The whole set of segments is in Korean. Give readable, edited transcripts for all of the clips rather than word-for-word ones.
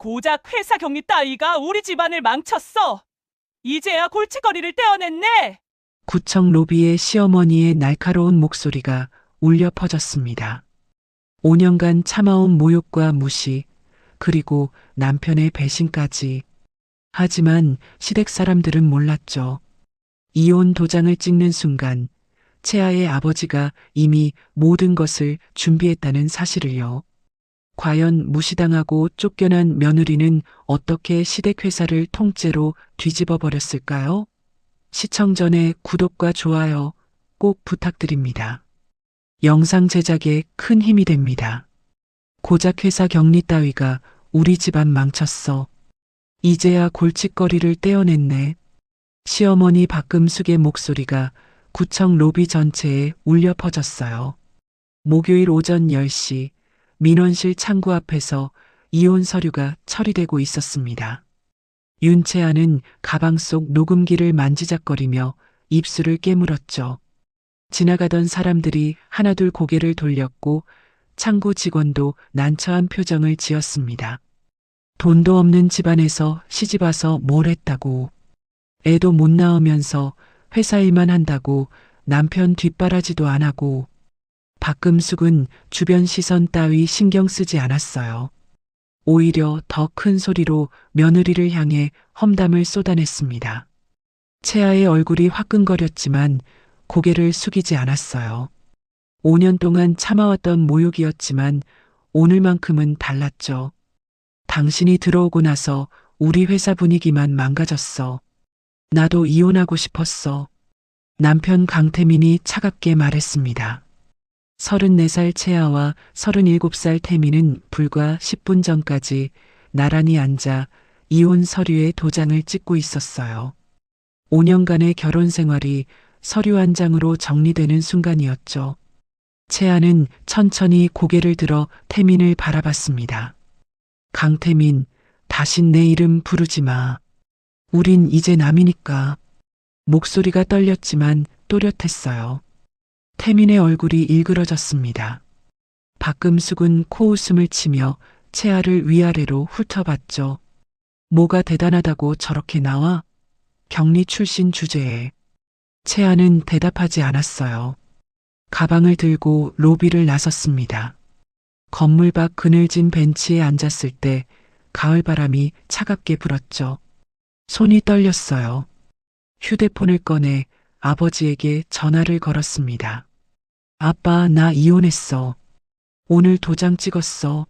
고작 회사 격리 따위가 우리 집안을 망쳤어. 이제야 골칫거리를 떼어냈네. 구청 로비에 시어머니의 날카로운 목소리가 울려 퍼졌습니다. 5년간 참아온 모욕과 무시, 그리고 남편의 배신까지. 하지만 시댁 사람들은 몰랐죠. 이혼 도장을 찍는 순간 채아의 아버지가 이미 모든 것을 준비했다는 사실을요. 과연 무시당하고 쫓겨난 며느리는 어떻게 시댁 회사를 통째로 뒤집어 버렸을까요? 시청 전에 구독과 좋아요 꼭 부탁드립니다. 영상 제작에 큰 힘이 됩니다. 고작 회사 격리 따위가 우리 집안 망쳤어. 이제야 골칫거리를 떼어냈네. 시어머니 박금숙의 목소리가 구청 로비 전체에 울려 퍼졌어요. 목요일 오전 10시 민원실 창구 앞에서 이혼 서류가 처리되고 있었습니다. 윤채아는 가방 속 녹음기를 만지작거리며 입술을 깨물었죠. 지나가던 사람들이 하나둘 고개를 돌렸고 창구 직원도 난처한 표정을 지었습니다. 돈도 없는 집안에서 시집와서 뭘 했다고. 애도 못 낳으면서 회사 일만 한다고 남편 뒷바라지도 안 하고. 박금숙은 주변 시선 따위 신경 쓰지 않았어요. 오히려 더 큰 소리로 며느리를 향해 험담을 쏟아냈습니다. 채아의 얼굴이 화끈거렸지만 고개를 숙이지 않았어요. 5년 동안 참아왔던 모욕이었지만 오늘만큼은 달랐죠. 당신이 들어오고 나서 우리 회사 분위기만 망가졌어. 나도 이혼하고 싶었어. 남편 강태민이 차갑게 말했습니다. 34살 채아와 37살 태민은 불과 10분 전까지 나란히 앉아 이혼 서류에 도장을 찍고 있었어요. 5년간의 결혼 생활이 서류 한 장으로 정리되는 순간이었죠. 채아는 천천히 고개를 들어 태민을 바라봤습니다. 강태민, 다신 내 이름 부르지 마. 우린 이제 남이니까. 목소리가 떨렸지만 또렷했어요. 태민의 얼굴이 일그러졌습니다. 박금숙은 코웃음을 치며 채아를 위아래로 훑어봤죠. 뭐가 대단하다고 저렇게 나와? 격리 출신 주제에. 채아는 대답하지 않았어요. 가방을 들고 로비를 나섰습니다. 건물 밖 그늘진 벤치에 앉았을 때 가을바람이 차갑게 불었죠. 손이 떨렸어요. 휴대폰을 꺼내 아버지에게 전화를 걸었습니다. 아빠, 나 이혼했어. 오늘 도장 찍었어.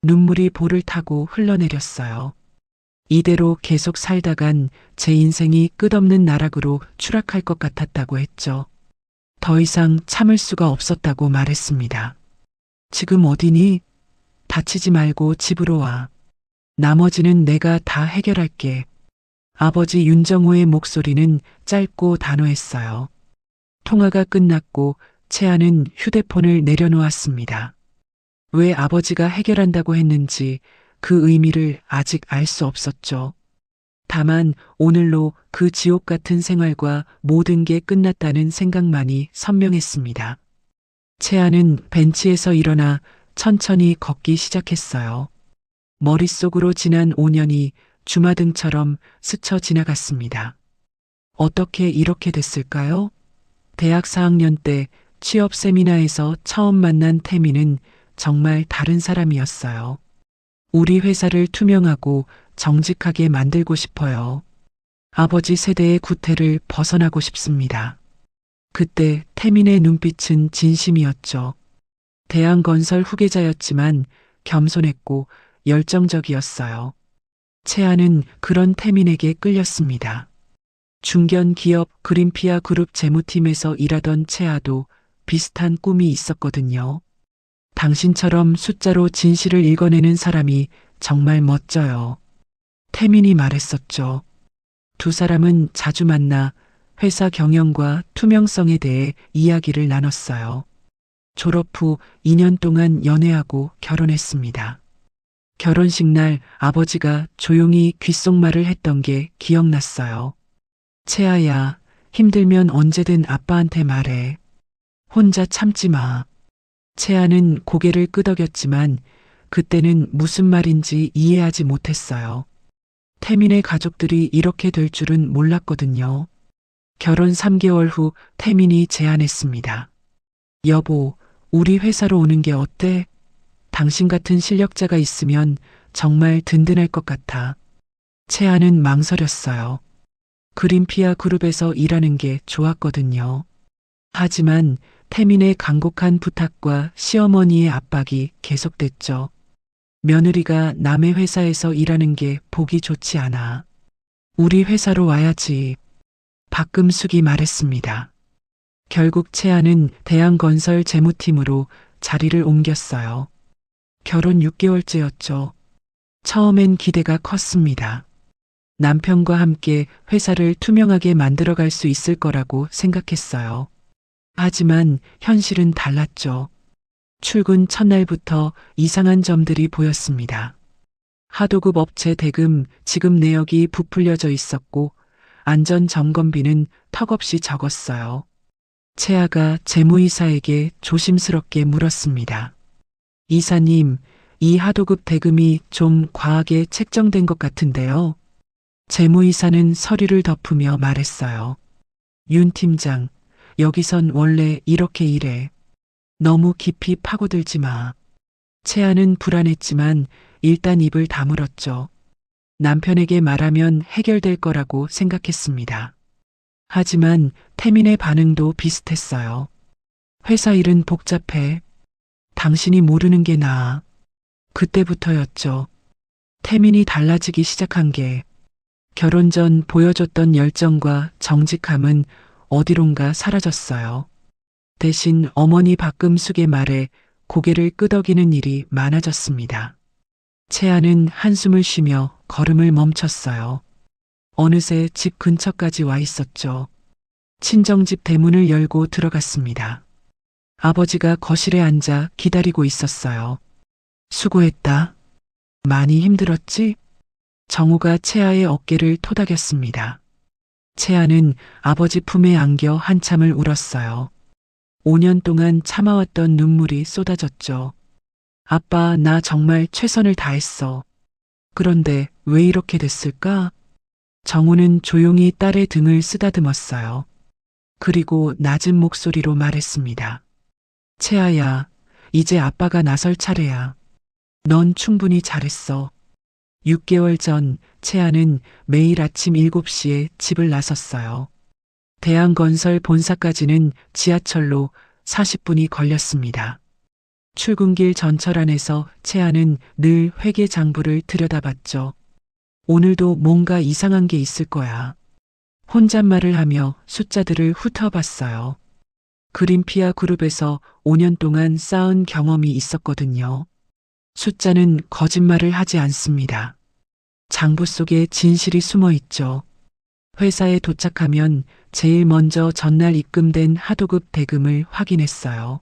눈물이 볼을 타고 흘러내렸어요. 이대로 계속 살다간 제 인생이 끝없는 나락으로 추락할 것 같았다고 했죠. 더 이상 참을 수가 없었다고 말했습니다. 지금 어디니? 다치지 말고 집으로 와. 나머지는 내가 다 해결할게. 아버지 윤정호의 목소리는 짧고 단호했어요. 통화가 끝났고 채아는 휴대폰을 내려놓았습니다. 왜 아버지가 해결한다고 했는지 그 의미를 아직 알 수 없었죠. 다만 오늘로 그 지옥 같은 생활과 모든 게 끝났다는 생각만이 선명했습니다. 채아는 벤치에서 일어나 천천히 걷기 시작했어요. 머릿속으로 지난 5년이 주마등처럼 스쳐 지나갔습니다. 어떻게 이렇게 됐을까요? 대학 4학년 때 취업 세미나에서 처음 만난 태민은 정말 다른 사람이었어요. 우리 회사를 투명하고 정직하게 만들고 싶어요. 아버지 세대의 구태를 벗어나고 싶습니다. 그때 태민의 눈빛은 진심이었죠. 대한건설 후계자였지만 겸손했고 열정적이었어요. 채아는 그런 태민에게 끌렸습니다. 중견 기업 그린피아 그룹 재무팀에서 일하던 채아도 비슷한 꿈이 있었거든요. 당신처럼 숫자로 진실을 읽어내는 사람이 정말 멋져요. 태민이 말했었죠. 두 사람은 자주 만나 회사 경영과 투명성에 대해 이야기를 나눴어요. 졸업 후 2년 동안 연애하고 결혼했습니다. 결혼식 날 아버지가 조용히 귓속말을 했던 게 기억났어요. 채아야, 힘들면 언제든 아빠한테 말해. 혼자 참지 마. 채아는 고개를 끄덕였지만 그때는 무슨 말인지 이해하지 못했어요. 태민의 가족들이 이렇게 될 줄은 몰랐거든요. 결혼 3개월 후 태민이 제안했습니다. 여보, 우리 회사로 오는 게 어때? 당신 같은 실력자가 있으면 정말 든든할 것 같아. 채아는 망설였어요. 그린피아 그룹에서 일하는 게 좋았거든요. 하지만 태민의 간곡한 부탁과 시어머니의 압박이 계속됐죠. 며느리가 남의 회사에서 일하는 게 보기 좋지 않아. 우리 회사로 와야지. 박금숙이 말했습니다. 결국 채아는 대한건설 재무팀으로 자리를 옮겼어요. 결혼 6개월째였죠. 처음엔 기대가 컸습니다. 남편과 함께 회사를 투명하게 만들어갈 수 있을 거라고 생각했어요. 하지만 현실은 달랐죠. 출근 첫날부터 이상한 점들이 보였습니다. 하도급 업체 대금 지급 내역이 부풀려져 있었고 안전점검비는 턱없이 적었어요. 채아가 재무이사에게 조심스럽게 물었습니다. 이사님, 이 하도급 대금이 좀 과하게 책정된 것 같은데요. 재무이사는 서류를 덮으며 말했어요. 윤 팀장, 여기선 원래 이렇게 일해. 너무 깊이 파고들지 마. 채아는 불안했지만 일단 입을 다물었죠. 남편에게 말하면 해결될 거라고 생각했습니다. 하지만 태민의 반응도 비슷했어요. 회사 일은 복잡해. 당신이 모르는 게 나아. 그때부터였죠. 태민이 달라지기 시작한 게 결혼 전 보여줬던 열정과 정직함은 어디론가 사라졌어요. 대신 어머니 박금숙의 말에 고개를 끄덕이는 일이 많아졌습니다. 채아는 한숨을 쉬며 걸음을 멈췄어요. 어느새 집 근처까지 와 있었죠. 친정집 대문을 열고 들어갔습니다. 아버지가 거실에 앉아 기다리고 있었어요. 수고했다. 많이 힘들었지? 정우가 채아의 어깨를 토닥였습니다. 채아는 아버지 품에 안겨 한참을 울었어요. 5년 동안 참아왔던 눈물이 쏟아졌죠. 아빠, 나 정말 최선을 다했어. 그런데 왜 이렇게 됐을까? 정우는 조용히 딸의 등을 쓰다듬었어요. 그리고 낮은 목소리로 말했습니다. 채아야, 이제 아빠가 나설 차례야. 넌 충분히 잘했어. 6개월 전 채아는 매일 아침 7시에 집을 나섰어요. 대한건설 본사까지는 지하철로 40분이 걸렸습니다. 출근길 전철 안에서 채아는 늘 회계 장부를 들여다봤죠. 오늘도 뭔가 이상한 게 있을 거야. 혼잣말을 하며 숫자들을 훑어봤어요. 그린피아 그룹에서 5년 동안 쌓은 경험이 있었거든요. 숫자는 거짓말을 하지 않습니다. 장부 속에 진실이 숨어 있죠. 회사에 도착하면 제일 먼저 전날 입금된 하도급 대금을 확인했어요.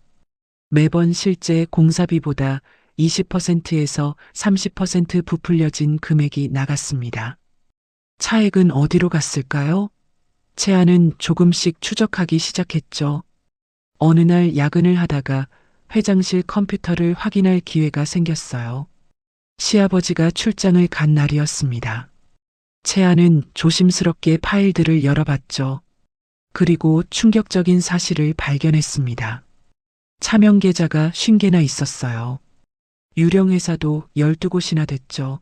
매번 실제 공사비보다 20%에서 30% 부풀려진 금액이 나갔습니다. 차액은 어디로 갔을까요? 채아는 조금씩 추적하기 시작했죠. 어느 날 야근을 하다가 회장실 컴퓨터를 확인할 기회가 생겼어요. 시아버지가 출장을 간 날이었습니다. 채아는 조심스럽게 파일들을 열어봤죠. 그리고 충격적인 사실을 발견했습니다. 차명 계좌가 50개나 있었어요. 유령 회사도 12곳이나 됐죠.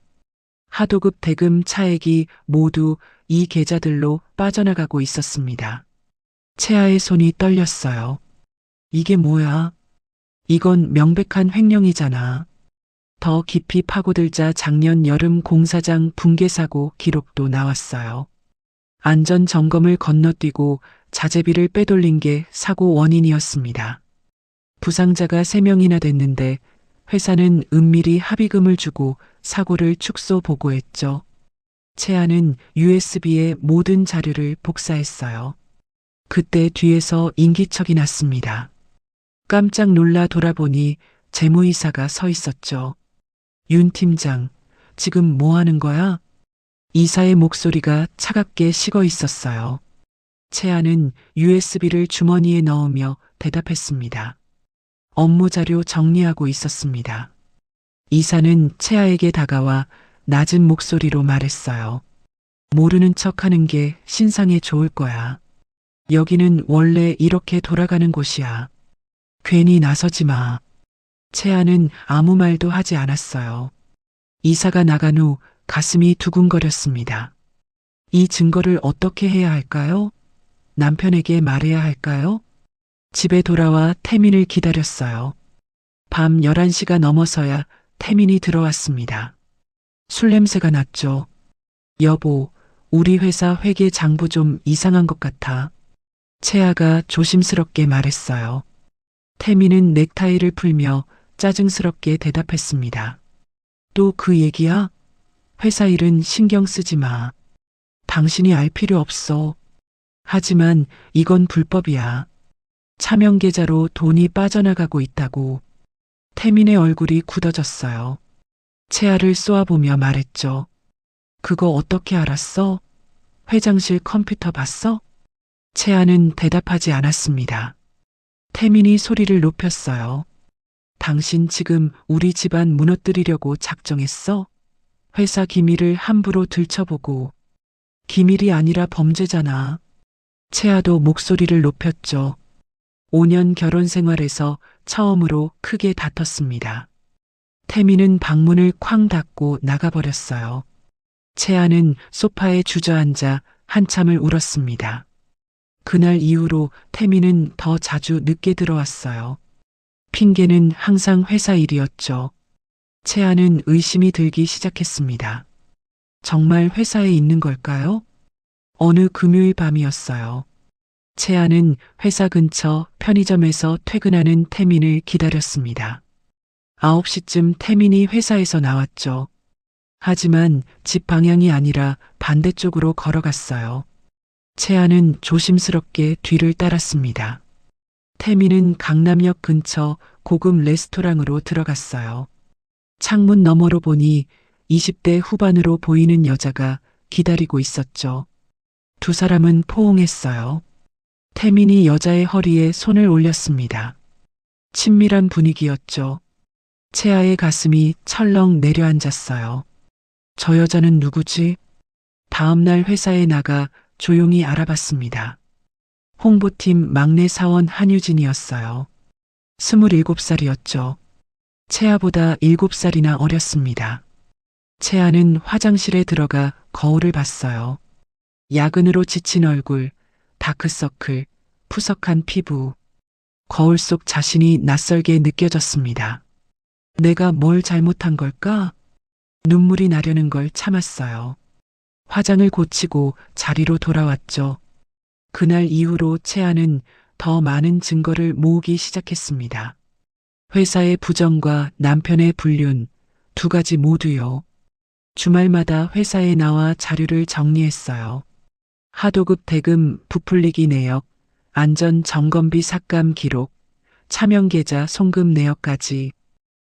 하도급 대금 차액이 모두 이 계좌들로 빠져나가고 있었습니다. 채아의 손이 떨렸어요. 이게 뭐야? 이건 명백한 횡령이잖아. 더 깊이 파고들자 작년 여름 공사장 붕괴 사고 기록도 나왔어요. 안전 점검을 건너뛰고 자재비를 빼돌린 게 사고 원인이었습니다. 부상자가 3명이나 됐는데 회사는 은밀히 합의금을 주고 사고를 축소 보고했죠. 채아는 USB에 모든 자료를 복사했어요. 그때 뒤에서 인기척이 났습니다. 깜짝 놀라 돌아보니 재무이사가 서 있었죠. 윤 팀장, 지금 뭐 하는 거야? 이사의 목소리가 차갑게 식어 있었어요. 채아는 USB를 주머니에 넣으며 대답했습니다. 업무 자료 정리하고 있었습니다. 이사는 채아에게 다가와 낮은 목소리로 말했어요. 모르는 척 하는 게 신상에 좋을 거야. 여기는 원래 이렇게 돌아가는 곳이야. 괜히 나서지 마. 채아는 아무 말도 하지 않았어요. 이사가 나간 후 가슴이 두근거렸습니다. 이 증거를 어떻게 해야 할까요? 남편에게 말해야 할까요? 집에 돌아와 태민을 기다렸어요. 밤 11시가 넘어서야 태민이 들어왔습니다. 술 냄새가 났죠. 여보, 우리 회사 회계 장부 좀 이상한 것 같아. 채아가 조심스럽게 말했어요. 태민은 넥타이를 풀며 짜증스럽게 대답했습니다. 또 그 얘기야? 회사 일은 신경 쓰지 마. 당신이 알 필요 없어. 하지만 이건 불법이야. 차명 계좌로 돈이 빠져나가고 있다고. 태민의 얼굴이 굳어졌어요. 채아를 쏘아보며 말했죠. 그거 어떻게 알았어? 회장실 컴퓨터 봤어? 채아는 대답하지 않았습니다. 태민이 소리를 높였어요. 당신 지금 우리 집안 무너뜨리려고 작정했어? 회사 기밀을 함부로 들춰보고. 기밀이 아니라 범죄잖아. 채아도 목소리를 높였죠. 5년 결혼 생활에서 처음으로 크게 다퉜습니다. 태민은 방문을 쾅 닫고 나가버렸어요. 채아는 소파에 주저앉아 한참을 울었습니다. 그날 이후로 태민은 더 자주 늦게 들어왔어요. 핑계는 항상 회사 일이었죠. 채아는 의심이 들기 시작했습니다. 정말 회사에 있는 걸까요? 어느 금요일 밤이었어요. 채아는 회사 근처 편의점에서 퇴근하는 태민을 기다렸습니다. 9시쯤 태민이 회사에서 나왔죠. 하지만 집 방향이 아니라 반대쪽으로 걸어갔어요. 채아는 조심스럽게 뒤를 따랐습니다. 태민은 강남역 근처 고급 레스토랑으로 들어갔어요. 창문 너머로 보니 20대 후반으로 보이는 여자가 기다리고 있었죠. 두 사람은 포옹했어요. 태민이 여자의 허리에 손을 올렸습니다. 친밀한 분위기였죠. 채아의 가슴이 철렁 내려앉았어요. 저 여자는 누구지? 다음날 회사에 나가 조용히 알아봤습니다. 홍보팀 막내 사원 한유진이었어요. 27살이었죠. 채아보다 7살이나 어렸습니다. 채아는 화장실에 들어가 거울을 봤어요. 야근으로 지친 얼굴, 다크서클, 푸석한 피부. 거울 속 자신이 낯설게 느껴졌습니다. 내가 뭘 잘못한 걸까? 눈물이 나려는 걸 참았어요. 화장을 고치고 자리로 돌아왔죠. 그날 이후로 채아는 더 많은 증거를 모으기 시작했습니다. 회사의 부정과 남편의 불륜, 두 가지 모두요. 주말마다 회사에 나와 자료를 정리했어요. 하도급 대금 부풀리기 내역, 안전 점검비 삭감 기록, 차명 계좌 송금 내역까지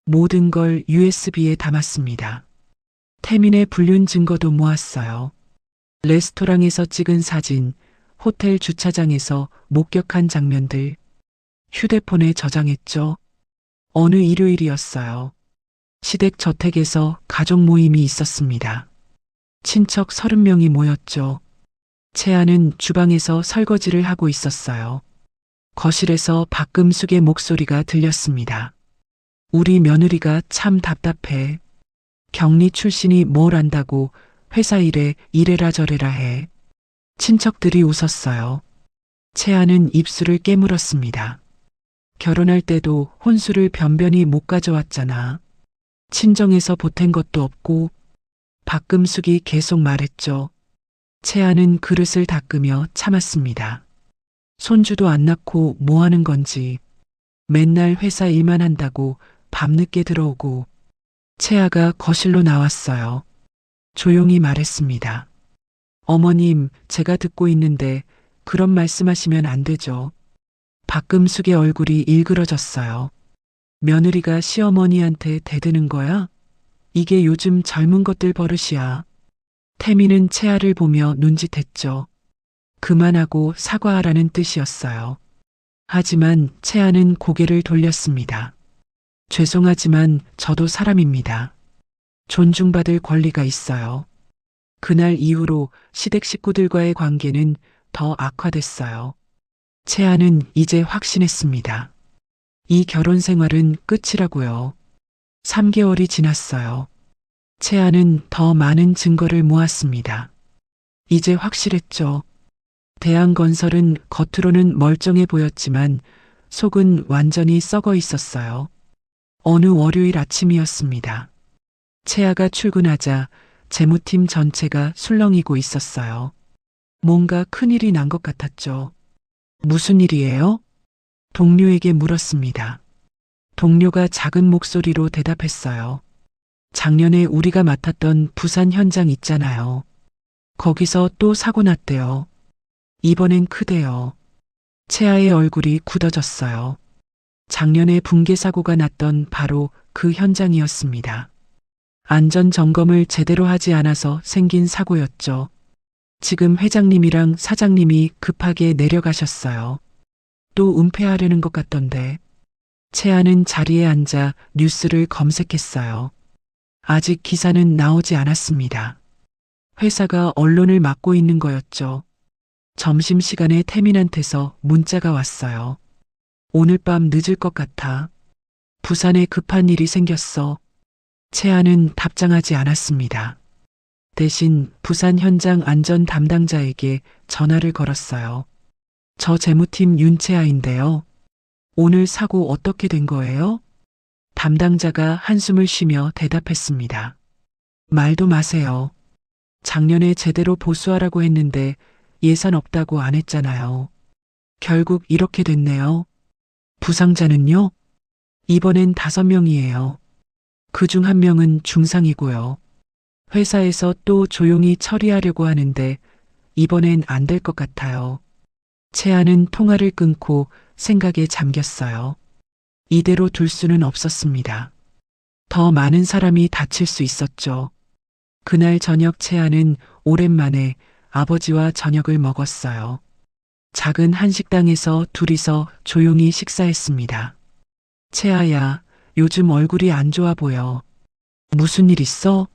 모든 걸 USB에 담았습니다. 태민의 불륜 증거도 모았어요. 레스토랑에서 찍은 사진, 호텔 주차장에서 목격한 장면들, 휴대폰에 저장했죠. 어느 일요일이었어요. 시댁 저택에서 가족 모임이 있었습니다. 친척 30명이 모였죠. 채아는 주방에서 설거지를 하고 있었어요. 거실에서 박금숙의 목소리가 들렸습니다. 우리 며느리가 참 답답해. 경리 출신이 뭘 안다고 회사 일에 이래라 저래라 해. 친척들이 웃었어요. 채아는 입술을 깨물었습니다. 결혼할 때도 혼수를 변변히 못 가져왔잖아. 친정에서 보탠 것도 없고. 박금숙이 계속 말했죠. 채아는 그릇을 닦으며 참았습니다. 손주도 안 낳고 뭐 하는 건지. 맨날 회사 일만 한다고 밤늦게 들어오고. 채아가 거실로 나왔어요. 조용히 말했습니다. 어머님, 제가 듣고 있는데 그런 말씀하시면 안 되죠. 박금숙의 얼굴이 일그러졌어요. 며느리가 시어머니한테 대드는 거야? 이게 요즘 젊은 것들 버릇이야. 태민은 채아를 보며 눈짓했죠. 그만하고 사과하라는 뜻이었어요. 하지만 채아는 고개를 돌렸습니다. 죄송하지만 저도 사람입니다. 존중받을 권리가 있어요. 그날 이후로 시댁 식구들과의 관계는 더 악화됐어요. 채아는 이제 확신했습니다. 이 결혼 생활은 끝이라고요. 3개월이 지났어요. 채아는 더 많은 증거를 모았습니다. 이제 확실했죠. 대한건설은 겉으로는 멀쩡해 보였지만 속은 완전히 썩어 있었어요. 어느 월요일 아침이었습니다. 채아가 출근하자 재무팀 전체가 술렁이고 있었어요. 뭔가 큰일이 난 것 같았죠. 무슨 일이에요? 동료에게 물었습니다. 동료가 작은 목소리로 대답했어요. 작년에 우리가 맡았던 부산 현장 있잖아요. 거기서 또 사고 났대요. 이번엔 크대요. 채아의 얼굴이 굳어졌어요. 작년에 붕괴 사고가 났던 바로 그 현장이었습니다. 안전 점검을 제대로 하지 않아서 생긴 사고였죠. 지금 회장님이랑 사장님이 급하게 내려가셨어요. 또 은폐하려는 것 같던데. 채아는 자리에 앉아 뉴스를 검색했어요. 아직 기사는 나오지 않았습니다. 회사가 언론을 막고 있는 거였죠. 점심시간에 태민한테서 문자가 왔어요. 오늘 밤 늦을 것 같아. 부산에 급한 일이 생겼어. 채아는 답장하지 않았습니다. 대신 부산 현장 안전 담당자에게 전화를 걸었어요. 저 재무팀 윤채아인데요. 오늘 사고 어떻게 된 거예요? 담당자가 한숨을 쉬며 대답했습니다. 말도 마세요. 작년에 제대로 보수하라고 했는데 예산 없다고 안 했잖아요. 결국 이렇게 됐네요. 부상자는요? 이번엔 5명이에요. 그중 1명은 중상이고요. 회사에서 또 조용히 처리하려고 하는데 이번엔 안 될 것 같아요. 채아는 통화를 끊고 생각에 잠겼어요. 이대로 둘 수는 없었습니다. 더 많은 사람이 다칠 수 있었죠. 그날 저녁 채아는 오랜만에 아버지와 저녁을 먹었어요. 작은 한식당에서 둘이서 조용히 식사했습니다. 채아야, 요즘 얼굴이 안 좋아 보여. 무슨 일 있어?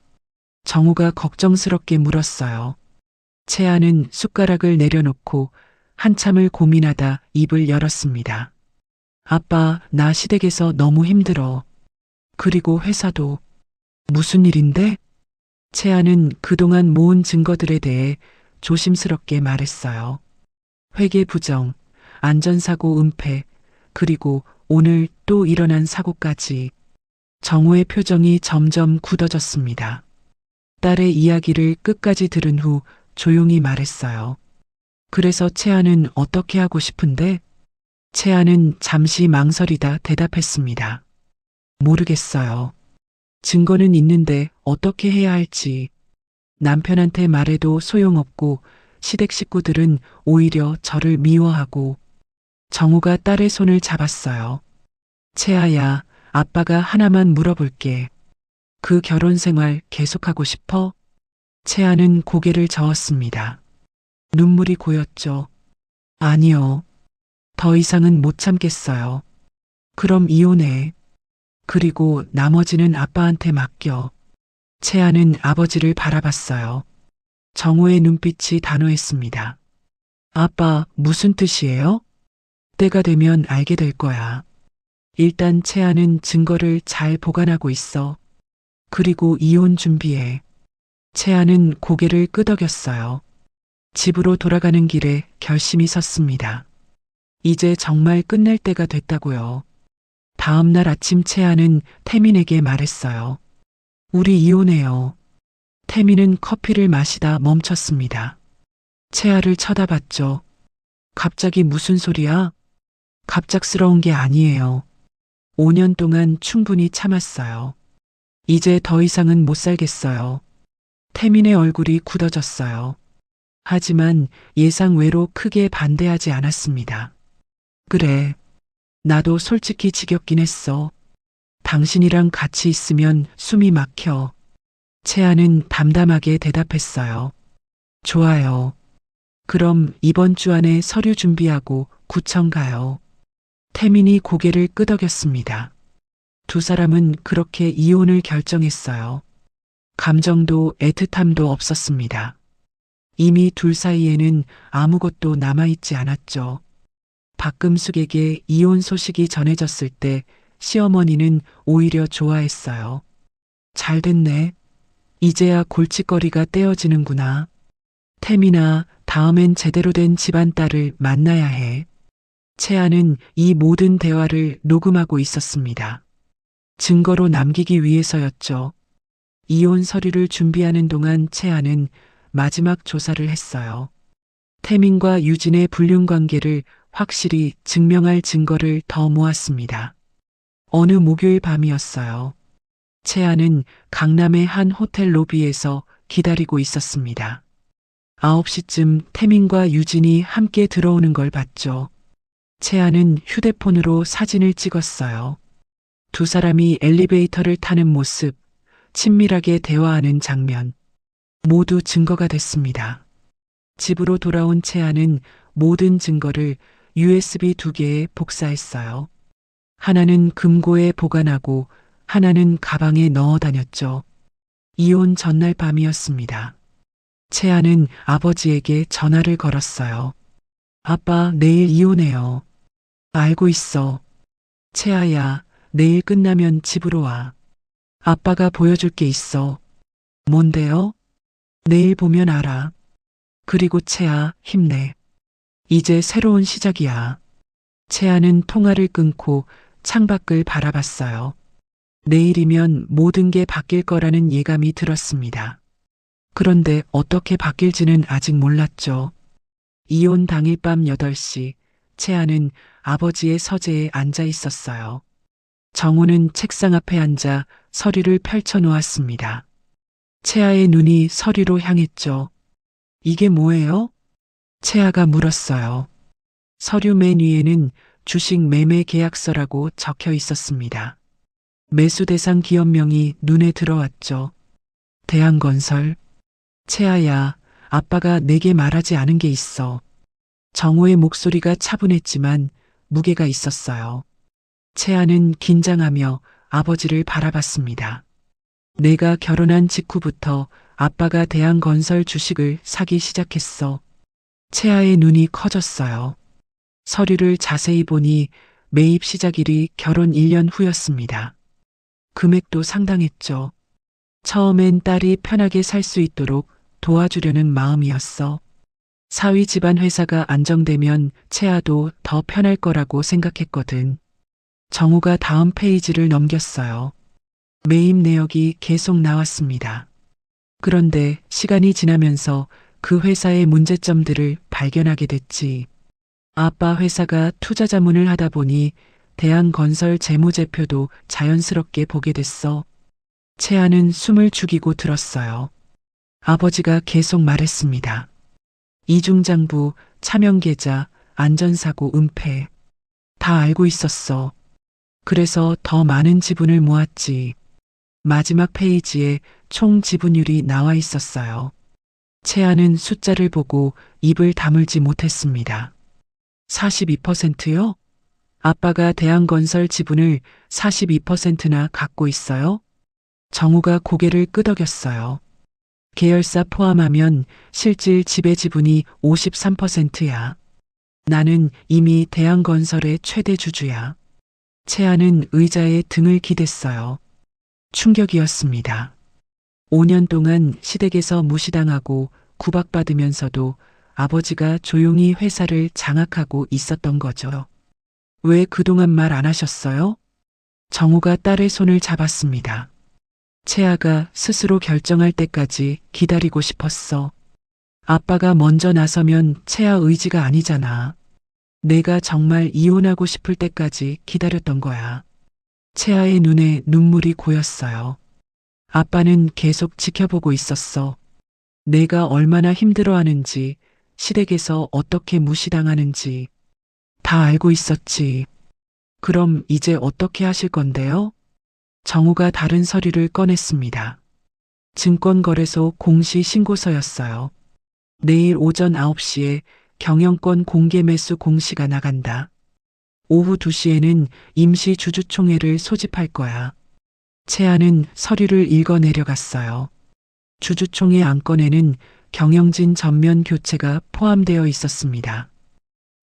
정우가 걱정스럽게 물었어요. 채아는 숟가락을 내려놓고 한참을 고민하다 입을 열었습니다. 아빠, 나 시댁에서 너무 힘들어. 그리고 회사도. 무슨 일인데? 채아는 그동안 모은 증거들에 대해 조심스럽게 말했어요. 회계 부정, 안전사고 은폐, 그리고 오늘 또 일어난 사고까지. 정우의 표정이 점점 굳어졌습니다. 딸의 이야기를 끝까지 들은 후 조용히 말했어요. 그래서 채아는 어떻게 하고 싶은데? 채아는 잠시 망설이다 대답했습니다. 모르겠어요. 증거는 있는데 어떻게 해야 할지. 남편한테 말해도 소용없고 시댁 식구들은 오히려 저를 미워하고. 정우가 딸의 손을 잡았어요. 채아야, 아빠가 하나만 물어볼게. 그 결혼 생활 계속하고 싶어? 채아는 고개를 저었습니다. 눈물이 고였죠. 아니요. 더 이상은 못 참겠어요. 그럼 이혼해. 그리고 나머지는 아빠한테 맡겨. 채아는 아버지를 바라봤어요. 정우의 눈빛이 단호했습니다. 아빠, 무슨 뜻이에요? 때가 되면 알게 될 거야. 일단 채아는 증거를 잘 보관하고 있어. 그리고 이혼 준비해. 채아는 고개를 끄덕였어요. 집으로 돌아가는 길에 결심이 섰습니다. 이제 정말 끝낼 때가 됐다고요. 다음 날 아침 채아는 태민에게 말했어요. 우리 이혼해요. 태민은 커피를 마시다 멈췄습니다. 채아를 쳐다봤죠. 갑자기 무슨 소리야? 갑작스러운 게 아니에요. 5년 동안 충분히 참았어요. 이제 더 이상은 못 살겠어요. 태민의 얼굴이 굳어졌어요. 하지만 예상 외로 크게 반대하지 않았습니다. 그래. 나도 솔직히 지겹긴 했어. 당신이랑 같이 있으면 숨이 막혀. 채아는 담담하게 대답했어요. 좋아요. 그럼 이번 주 안에 서류 준비하고 구청 가요. 태민이 고개를 끄덕였습니다. 두 사람은 그렇게 이혼을 결정했어요. 감정도 애틋함도 없었습니다. 이미 둘 사이에는 아무것도 남아있지 않았죠. 박금숙에게 이혼 소식이 전해졌을 때 시어머니는 오히려 좋아했어요. 잘 됐네. 이제야 골칫거리가 떼어지는구나. 태민아, 다음엔 제대로 된 집안딸을 만나야 해. 채아는 이 모든 대화를 녹음하고 있었습니다. 증거로 남기기 위해서였죠. 이혼 서류를 준비하는 동안 채아는 마지막 조사를 했어요. 태민과 유진의 불륜 관계를 확실히 증명할 증거를 더 모았습니다. 어느 목요일 밤이었어요. 채아는 강남의 한 호텔 로비에서 기다리고 있었습니다. 9시쯤 태민과 유진이 함께 들어오는 걸 봤죠. 채아는 휴대폰으로 사진을 찍었어요. 두 사람이 엘리베이터를 타는 모습, 친밀하게 대화하는 장면, 모두 증거가 됐습니다. 집으로 돌아온 채아는 모든 증거를 USB 2개에 복사했어요. 하나는 금고에 보관하고 하나는 가방에 넣어 다녔죠. 이혼 전날 밤이었습니다. 채아는 아버지에게 전화를 걸었어요. 아빠, 내일 이혼해요. 알고 있어. 채아야, 내일 끝나면 집으로 와. 아빠가 보여줄 게 있어. 뭔데요? 내일 보면 알아. 그리고 채아, 힘내. 이제 새로운 시작이야. 채아는 통화를 끊고 창밖을 바라봤어요. 내일이면 모든 게 바뀔 거라는 예감이 들었습니다. 그런데 어떻게 바뀔지는 아직 몰랐죠. 이혼 당일 밤 8시, 채아는 아버지의 서재에 앉아 있었어요. 정우는 책상 앞에 앉아 서류를 펼쳐 놓았습니다. 채아의 눈이 서류로 향했죠. 이게 뭐예요? 채아가 물었어요. 서류 맨 위에는 주식 매매 계약서라고 적혀 있었습니다. 매수 대상 기업명이 눈에 들어왔죠. 대한건설. 채아야, 아빠가 내게 말하지 않은 게 있어. 정호의 목소리가 차분했지만 무게가 있었어요. 채아는 긴장하며 아버지를 바라봤습니다. 내가 결혼한 직후부터 아빠가 대한건설 주식을 사기 시작했어. 채아의 눈이 커졌어요. 서류를 자세히 보니 매입 시작일이 결혼 1년 후였습니다. 금액도 상당했죠. 처음엔 딸이 편하게 살 수 있도록 도와주려는 마음이었어. 사위 집안 회사가 안정되면 채아도 더 편할 거라고 생각했거든. 정우가 다음 페이지를 넘겼어요. 매입 내역이 계속 나왔습니다. 그런데 시간이 지나면서 그 회사의 문제점들을 발견하게 됐지. 아빠 회사가 투자 자문을 하다 보니 대한건설 재무제표도 자연스럽게 보게 됐어. 채아는 숨을 죽이고 들었어요. 아버지가 계속 말했습니다. 이중장부, 차명계좌, 안전사고 은폐. 다 알고 있었어. 그래서 더 많은 지분을 모았지. 마지막 페이지에 총 지분율이 나와 있었어요. 채아는 숫자를 보고 입을 다물지 못했습니다. 42%요? 아빠가 대한건설 지분을 42%나 갖고 있어요? 정우가 고개를 끄덕였어요. 계열사 포함하면 실질 지배 지분이 53%야. 나는 이미 대한건설의 최대 주주야. 채아는 의자에 등을 기댔어요. 충격이었습니다. 5년 동안 시댁에서 무시당하고 구박받으면서도 아버지가 조용히 회사를 장악하고 있었던 거죠. 왜 그동안 말 안 하셨어요? 정우가 딸의 손을 잡았습니다. 채아가 스스로 결정할 때까지 기다리고 싶었어. 아빠가 먼저 나서면 채아 의지가 아니잖아. 내가 정말 이혼하고 싶을 때까지 기다렸던 거야. 채아의 눈에 눈물이 고였어요. 아빠는 계속 지켜보고 있었어. 내가 얼마나 힘들어하는지, 시댁에서 어떻게 무시당하는지 다 알고 있었지. 그럼 이제 어떻게 하실 건데요? 정우가 다른 서류를 꺼냈습니다. 증권거래소 공시신고서였어요. 내일 오전 9시에 경영권 공개매수 공시가 나간다. 오후 2시에는 임시 주주총회를 소집할 거야. 채아는 서류를 읽어 내려갔어요. 주주총회 안건에는 경영진 전면 교체가 포함되어 있었습니다.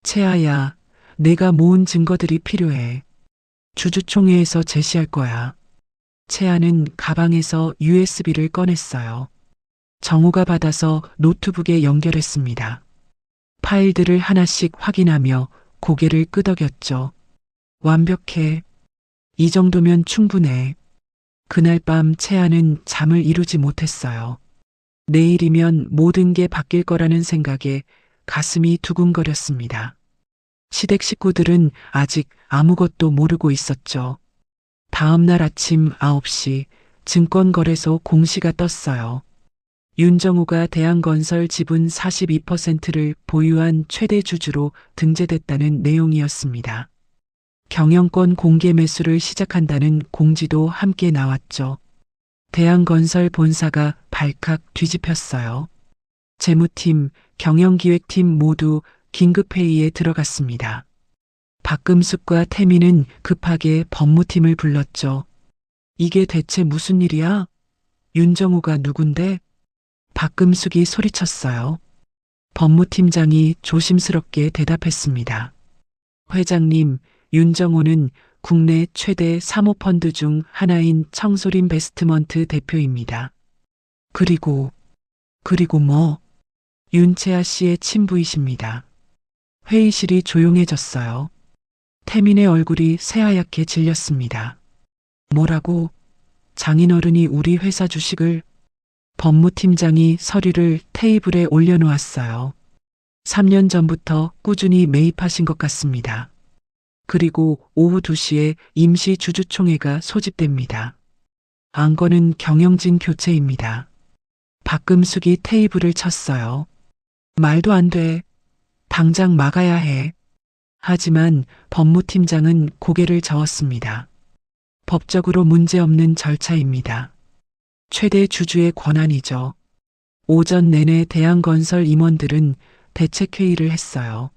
채아야, 내가 모은 증거들이 필요해. 주주총회에서 제시할 거야. 채아는 가방에서 USB를 꺼냈어요. 정우가 받아서 노트북에 연결했습니다. 파일들을 하나씩 확인하며 고개를 끄덕였죠. 완벽해. 이 정도면 충분해. 그날 밤 채아는 잠을 이루지 못했어요. 내일이면 모든 게 바뀔 거라는 생각에 가슴이 두근거렸습니다. 시댁 식구들은 아직 아무것도 모르고 있었죠. 다음 날 아침 9시 증권거래소 공시가 떴어요. 윤정우가 대한건설 지분 42%를 보유한 최대 주주로 등재됐다는 내용이었습니다. 경영권 공개 매수를 시작한다는 공지도 함께 나왔죠. 대한건설 본사가 발칵 뒤집혔어요. 재무팀, 경영기획팀 모두 긴급회의에 들어갔습니다. 박금숙과 태민은 급하게 법무팀을 불렀죠. 이게 대체 무슨 일이야? 윤정우가 누군데? 박금숙이 소리쳤어요. 법무팀장이 조심스럽게 대답했습니다. 회장님, 윤정우는 국내 최대 사모펀드 중 하나인 청솔인베스트먼트 대표입니다. 그리고 뭐? 윤채아 씨의 친부이십니다. 회의실이 조용해졌어요. 태민의 얼굴이 새하얗게 질렸습니다. 뭐라고? 장인어른이 우리 회사 주식을? 법무팀장이 서류를 테이블에 올려놓았어요. 3년 전부터 꾸준히 매입하신 것 같습니다. 그리고 오후 2시에 임시 주주총회가 소집됩니다. 안건은 경영진 교체입니다. 박금숙이 테이블을 쳤어요. 말도 안 돼. 당장 막아야 해. 하지만 법무팀장은 고개를 저었습니다. 법적으로 문제없는 절차입니다. 최대 주주의 권한이죠. 오전 내내 대한건설 임원들은 대책회의를 했어요.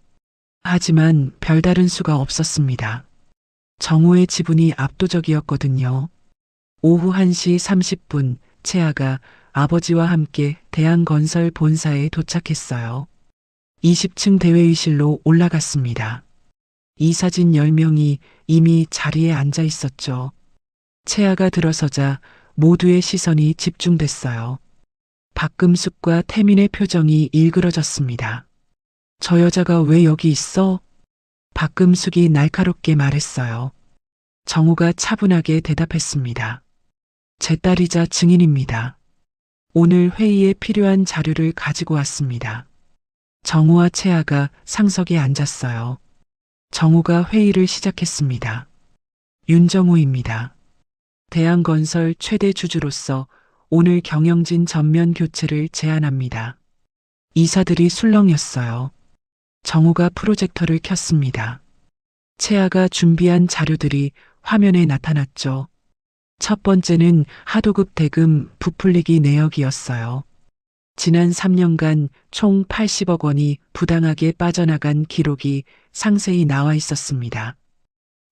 하지만 별다른 수가 없었습니다. 정우의 지분이 압도적이었거든요. 오후 1시 30분 채아가 아버지와 함께 대한건설 본사에 도착했어요. 20층 대회의실로 올라갔습니다. 이사진 10명이 이미 자리에 앉아 있었죠. 채아가 들어서자 모두의 시선이 집중됐어요. 박금숙과 태민의 표정이 일그러졌습니다. 저 여자가 왜 여기 있어? 박금숙이 날카롭게 말했어요. 정우가 차분하게 대답했습니다. 제 딸이자 증인입니다. 오늘 회의에 필요한 자료를 가지고 왔습니다. 정우와 채아가 상석에 앉았어요. 정우가 회의를 시작했습니다. 윤정우입니다. 대한건설 최대 주주로서 오늘 경영진 전면 교체를 제안합니다. 이사들이 술렁였어요. 정우가 프로젝터를 켰습니다. 채아가 준비한 자료들이 화면에 나타났죠. 첫 번째는 하도급 대금 부풀리기 내역이었어요. 지난 3년간 총 80억 원이 부당하게 빠져나간 기록이 상세히 나와 있었습니다.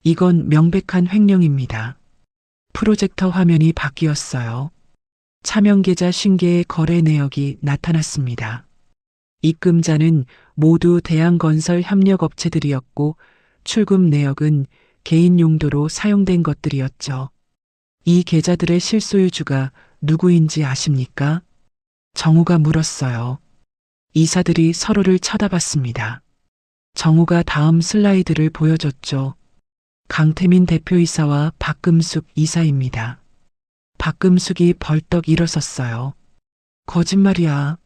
이건 명백한 횡령입니다. 프로젝터 화면이 바뀌었어요. 차명계좌 신계의 거래 내역이 나타났습니다. 입금자는 모두 대한건설 협력업체들이었고 출금 내역은 개인 용도로 사용된 것들이었죠. 이 계좌들의 실소유주가 누구인지 아십니까? 정우가 물었어요. 이사들이 서로를 쳐다봤습니다. 정우가 다음 슬라이드를 보여줬죠. 강태민 대표이사와 박금숙 이사입니다. 박금숙이 벌떡 일어섰어요. 거짓말이야.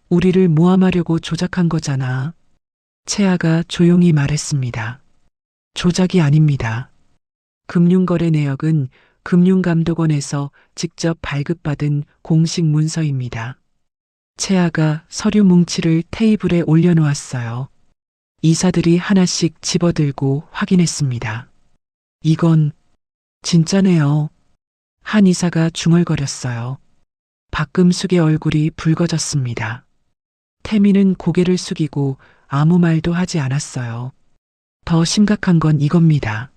우리를 모함하려고 조작한 거잖아. 채아가 조용히 말했습니다. 조작이 아닙니다. 금융거래 내역은 금융감독원에서 직접 발급받은 공식 문서입니다. 채아가 서류 뭉치를 테이블에 올려놓았어요. 이사들이 하나씩 집어들고 확인했습니다. 이건 진짜네요. 한 이사가 중얼거렸어요. 박금숙의 얼굴이 붉어졌습니다. 태민은 고개를 숙이고 아무 말도 하지 않았어요. 더 심각한 건 이겁니다.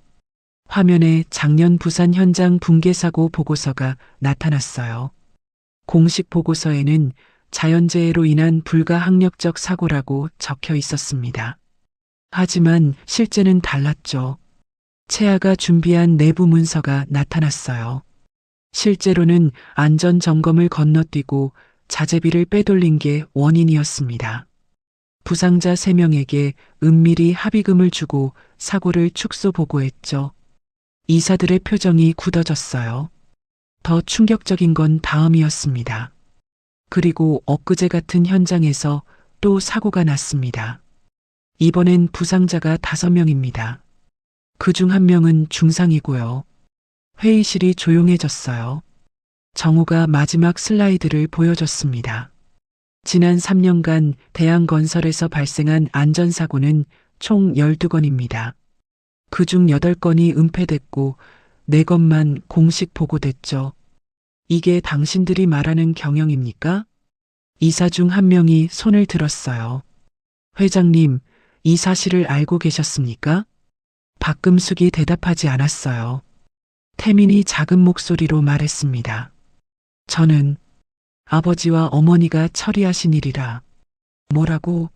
화면에 작년 부산 현장 붕괴 사고 보고서가 나타났어요. 공식 보고서에는 자연재해로 인한 불가항력적 사고라고 적혀 있었습니다. 하지만 실제는 달랐죠. 채아가 준비한 내부 문서가 나타났어요. 실제로는 안전 점검을 건너뛰고 자재비를 빼돌린 게 원인이었습니다. 부상자 3명에게 은밀히 합의금을 주고 사고를 축소 보고했죠. 이사들의 표정이 굳어졌어요. 더 충격적인 건 다음이었습니다. 그리고 엊그제 같은 현장에서 또 사고가 났습니다. 이번엔 부상자가 5명입니다. 그중 1명은 중상이고요. 회의실이 조용해졌어요. 정우가 마지막 슬라이드를 보여줬습니다. 지난 3년간 대양건설에서 발생한 안전사고는 총 12건입니다. 그중 8건이 은폐됐고 4건만 공식 보고됐죠. 이게 당신들이 말하는 경영입니까? 이사 중 1명이 손을 들었어요. 회장님, 이 사실을 알고 계셨습니까? 박금숙이 대답하지 않았어요. 태민이 작은 목소리로 말했습니다. 저는 아버지와 어머니가 처리하신 일이라. 뭐라고?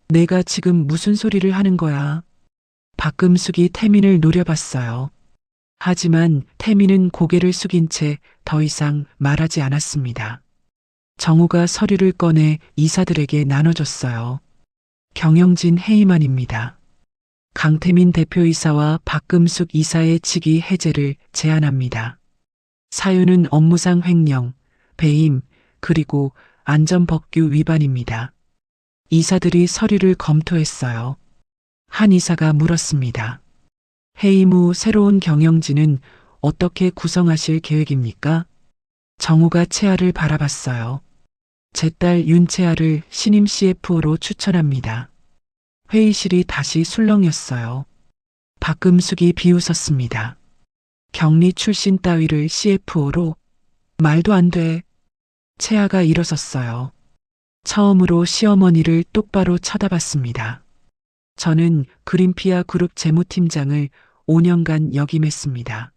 내가 지금 무슨 소리를 하는 거야? 박금숙이 태민을 노려봤어요. 하지만 태민은 고개를 숙인 채 더 이상 말하지 않았습니다. 정우가 서류를 꺼내 이사들에게 나눠줬어요. 경영진 해임안입니다. 강태민 대표이사와 박금숙 이사의 직위 해제를 제안합니다. 사유는 업무상 횡령, 배임, 그리고 안전법규 위반입니다. 이사들이 서류를 검토했어요. 한 이사가 물었습니다. 해임 후 새로운 경영진은 어떻게 구성하실 계획입니까? 정우가 채아를 바라봤어요. 제 딸 윤채아를 신임 CFO로 추천합니다. 회의실이 다시 술렁였어요. 박금숙이 비웃었습니다. 격리 출신 따위를 CFO로? 말도 안 돼. 채아가 일어섰어요. 처음으로 시어머니를 똑바로 쳐다봤습니다. 저는 그린피아 그룹 재무팀장을 5년간 역임했습니다.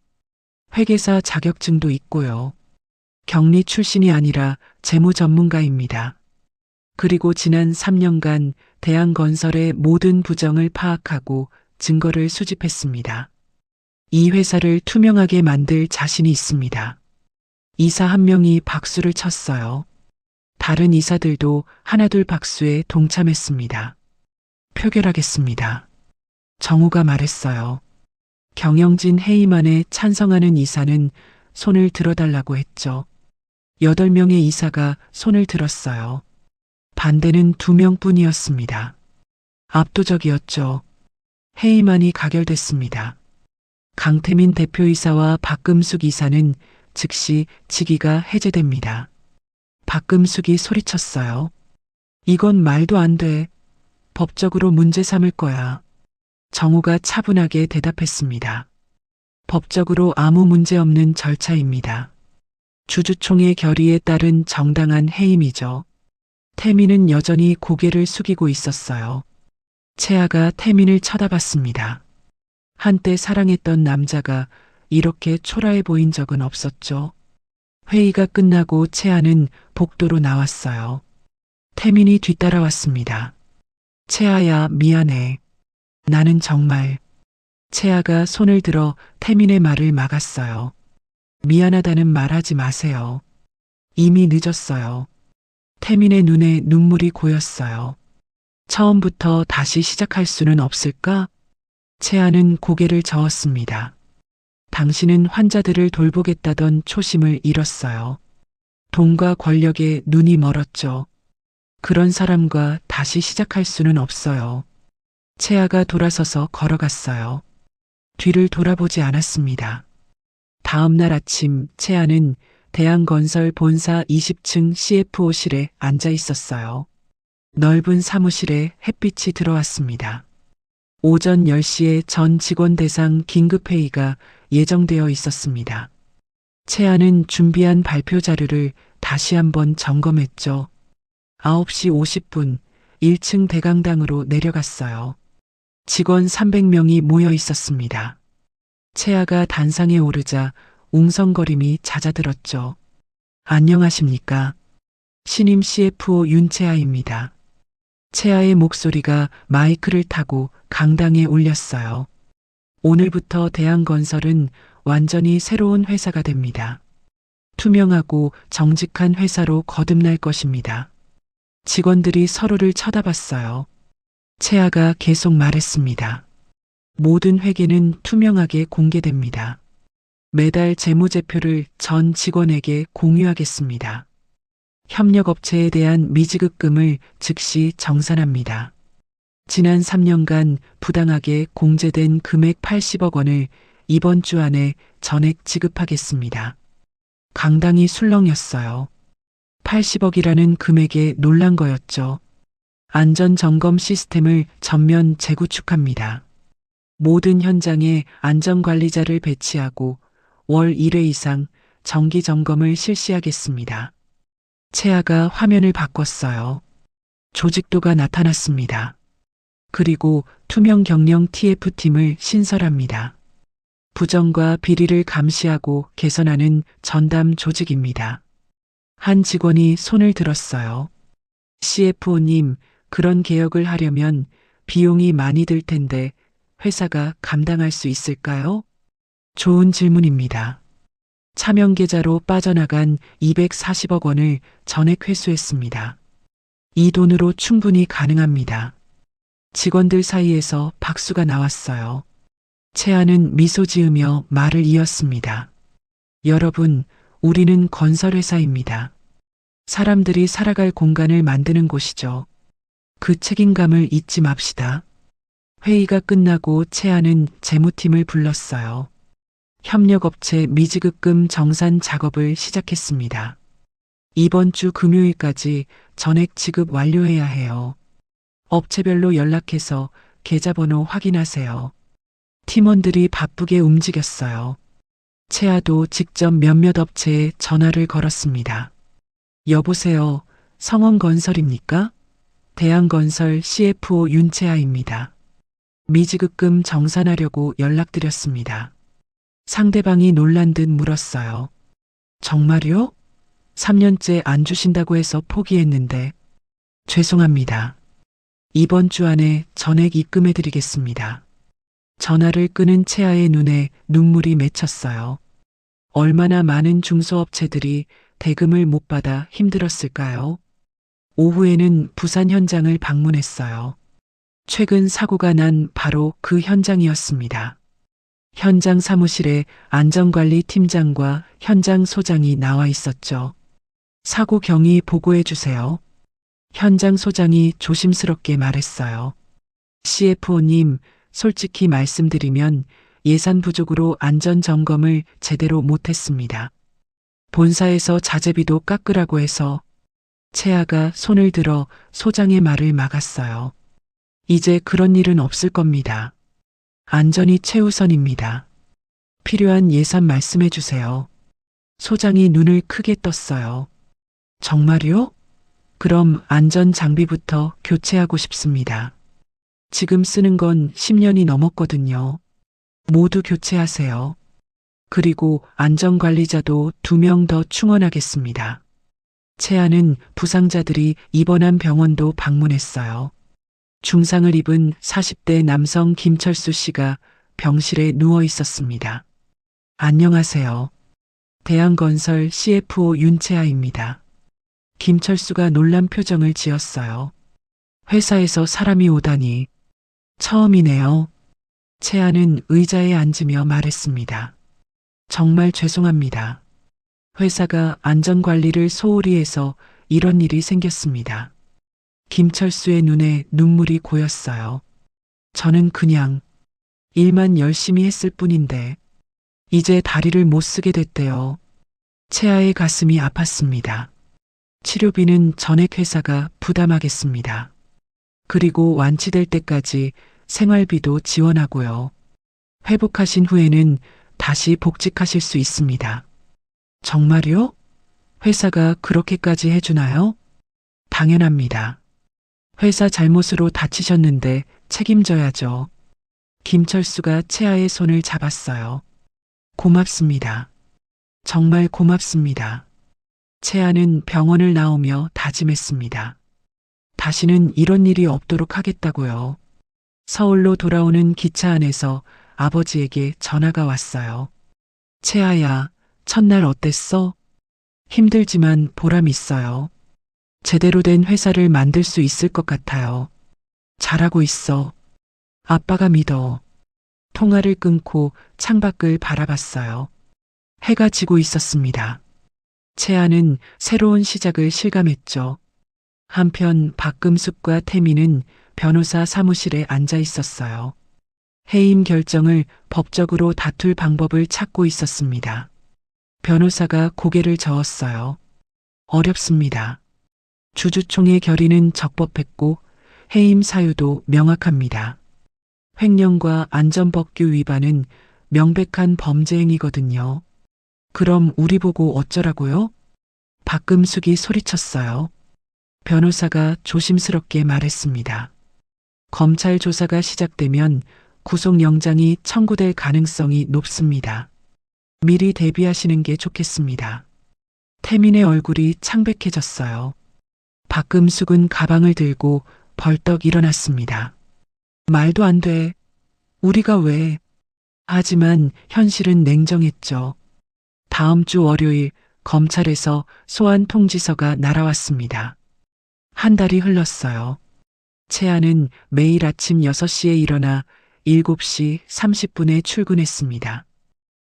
회계사 자격증도 있고요. 격리 출신이 아니라 재무 전문가입니다. 그리고 지난 3년간 대양건설의 모든 부정을 파악하고 증거를 수집했습니다. 이 회사를 투명하게 만들 자신이 있습니다. 이사 1명이 박수를 쳤어요. 다른 이사들도 하나둘 박수에 동참했습니다. 표결하겠습니다. 정우가 말했어요. 경영진 해임안에 찬성하는 이사는 손을 들어달라고 했죠. 8명의 이사가 손을 들었어요. 반대는 2명뿐이었습니다. 압도적이었죠. 해임안이 가결됐습니다. 강태민 대표이사와 박금숙 이사는 즉시 직위가 해제됩니다. 박금숙이 소리쳤어요. 이건 말도 안 돼. 법적으로 문제 삼을 거야. 정우가 차분하게 대답했습니다. 법적으로 아무 문제 없는 절차입니다. 주주총회 결의에 따른 정당한 해임이죠. 태민은 여전히 고개를 숙이고 있었어요. 채아가 태민을 쳐다봤습니다. 한때 사랑했던 남자가 이렇게 초라해 보인 적은 없었죠. 회의가 끝나고 채아는 복도로 나왔어요. 태민이 뒤따라왔습니다. 채아야, 미안해. 나는 정말. 채아가 손을 들어 태민의 말을 막았어요. 미안하다는 말하지 마세요. 이미 늦었어요. 태민의 눈에 눈물이 고였어요. 처음부터 다시 시작할 수는 없을까? 채아는 고개를 저었습니다. 당신은 환자들을 돌보겠다던 초심을 잃었어요. 돈과 권력에 눈이 멀었죠. 그런 사람과 다시 시작할 수는 없어요. 채아가 돌아서서 걸어갔어요. 뒤를 돌아보지 않았습니다. 다음 날 아침 채아는 대양건설 본사 20층 CFO실에 앉아 있었어요. 넓은 사무실에 햇빛이 들어왔습니다. 오전 10시에 전 직원 대상 긴급회의가 예정되어 있었습니다. 채아는 준비한 발표 자료를 다시 한번 점검했죠. 9시 50분 1층 대강당으로 내려갔어요. 직원 300명이 모여 있었습니다. 채아가 단상에 오르자 웅성거림이 잦아들었죠. 안녕하십니까? 신임 CFO 윤채아입니다. 채아의 목소리가 마이크를 타고 강당에 울렸어요. 오늘부터 대한건설은 완전히 새로운 회사가 됩니다. 투명하고 정직한 회사로 거듭날 것입니다. 직원들이 서로를 쳐다봤어요. 채아가 계속 말했습니다. 모든 회계는 투명하게 공개됩니다. 매달 재무제표를 전 직원에게 공유하겠습니다. 협력업체에 대한 미지급금을 즉시 정산합니다. 지난 3년간 부당하게 공제된 금액 80억 원을 이번 주 안에 전액 지급하겠습니다. 강당이 술렁였어요. 80억이라는 금액에 놀란 거였죠. 안전점검 시스템을 전면 재구축합니다. 모든 현장에 안전관리자를 배치하고 월 1회 이상 정기 점검을 실시하겠습니다. 채아가 화면을 바꿨어요. 조직도가 나타났습니다. 그리고 투명 경영 TF팀을 신설합니다. 부정과 비리를 감시하고 개선하는 전담 조직입니다. 한 직원이 손을 들었어요. CFO님, 그런 개혁을 하려면 비용이 많이 들 텐데 회사가 감당할 수 있을까요? 좋은 질문입니다. 차명계좌로 빠져나간 240억 원을 전액 회수했습니다. 이 돈으로 충분히 가능합니다. 직원들 사이에서 박수가 나왔어요. 채아는 미소 지으며 말을 이었습니다. 여러분, 우리는 건설회사입니다. 사람들이 살아갈 공간을 만드는 곳이죠. 그 책임감을 잊지 맙시다. 회의가 끝나고 채아는 재무팀을 불렀어요. 협력업체 미지급금 정산 작업을 시작했습니다. 이번 주 금요일까지 전액 지급 완료해야 해요. 업체별로 연락해서 계좌번호 확인하세요. 팀원들이 바쁘게 움직였어요. 채아도 직접 몇몇 업체에 전화를 걸었습니다. 여보세요, 성원건설입니까? 대한건설 CFO 윤채아입니다. 미지급금 정산하려고 연락드렸습니다. 상대방이 놀란 듯 물었어요. 정말요? 3년째 안 주신다고 해서 포기했는데. 죄송합니다. 이번 주 안에 전액 입금해드리겠습니다. 전화를 끊은 채아의 눈에 눈물이 맺혔어요. 얼마나 많은 중소업체들이 대금을 못 받아 힘들었을까요? 오후에는 부산 현장을 방문했어요. 최근 사고가 난 바로 그 현장이었습니다. 현장 사무실에 안전관리 팀장과 현장 소장이 나와 있었죠. 사고 경위 보고해 주세요. 현장 소장이 조심스럽게 말했어요. CFO님, 솔직히 말씀드리면 예산 부족으로 안전 점검을 제대로 못했습니다. 본사에서 자재비도 깎으라고 해서. 채아가 손을 들어 소장의 말을 막았어요. 이제 그런 일은 없을 겁니다. 안전이 최우선입니다. 필요한 예산 말씀해 주세요. 소장이 눈을 크게 떴어요. 정말요? 그럼 안전 장비부터 교체하고 싶습니다. 지금 쓰는 건 10년이 넘었거든요. 모두 교체하세요. 그리고 안전관리자도 2명 더 충원하겠습니다. 채아는 부상자들이 입원한 병원도 방문했어요. 중상을 입은 40대 남성 김철수 씨가 병실에 누워 있었습니다. 안녕하세요. 대한건설 CFO 윤채아입니다. 김철수가 놀란 표정을 지었어요. 회사에서 사람이 오다니. 처음이네요. 채아는 의자에 앉으며 말했습니다. 정말 죄송합니다. 회사가 안전관리를 소홀히 해서 이런 일이 생겼습니다. 김철수의 눈에 눈물이 고였어요. 저는 그냥 일만 열심히 했을 뿐인데 이제 다리를 못 쓰게 됐대요. 채아의 가슴이 아팠습니다. 치료비는 전액 회사가 부담하겠습니다. 그리고 완치될 때까지 생활비도 지원하고요. 회복하신 후에는 다시 복직하실 수 있습니다. 정말요? 회사가 그렇게까지 해주나요? 당연합니다. 회사 잘못으로 다치셨는데 책임져야죠. 김철수가 채아의 손을 잡았어요. 고맙습니다. 정말 고맙습니다. 채아는 병원을 나오며 다짐했습니다. 다시는 이런 일이 없도록 하겠다고요. 서울로 돌아오는 기차 안에서 아버지에게 전화가 왔어요. 채아야, 첫날 어땠어? 힘들지만 보람 있어요. 제대로 된 회사를 만들 수 있을 것 같아요. 잘하고 있어. 아빠가 믿어. 통화를 끊고 창밖을 바라봤어요. 해가 지고 있었습니다. 채아는 새로운 시작을 실감했죠. 한편 박금숙과 태미는 변호사 사무실에 앉아 있었어요. 해임 결정을 법적으로 다툴 방법을 찾고 있었습니다. 변호사가 고개를 저었어요. 어렵습니다. 주주총회 결의는 적법했고 해임 사유도 명확합니다. 횡령과 안전법규 위반은 명백한 범죄 행위거든요. 그럼 우리 보고 어쩌라고요? 박금숙이 소리쳤어요. 변호사가 조심스럽게 말했습니다. 검찰 조사가 시작되면 구속영장이 청구될 가능성이 높습니다. 미리 대비하시는 게 좋겠습니다. 태민의 얼굴이 창백해졌어요. 박금숙은 가방을 들고 벌떡 일어났습니다. 말도 안 돼. 우리가 왜? 하지만 현실은 냉정했죠. 다음 주 월요일 검찰에서 소환 통지서가 날아왔습니다. 한 달이 흘렀어요. 채아는 매일 아침 6시에 일어나 7시 30분에 출근했습니다.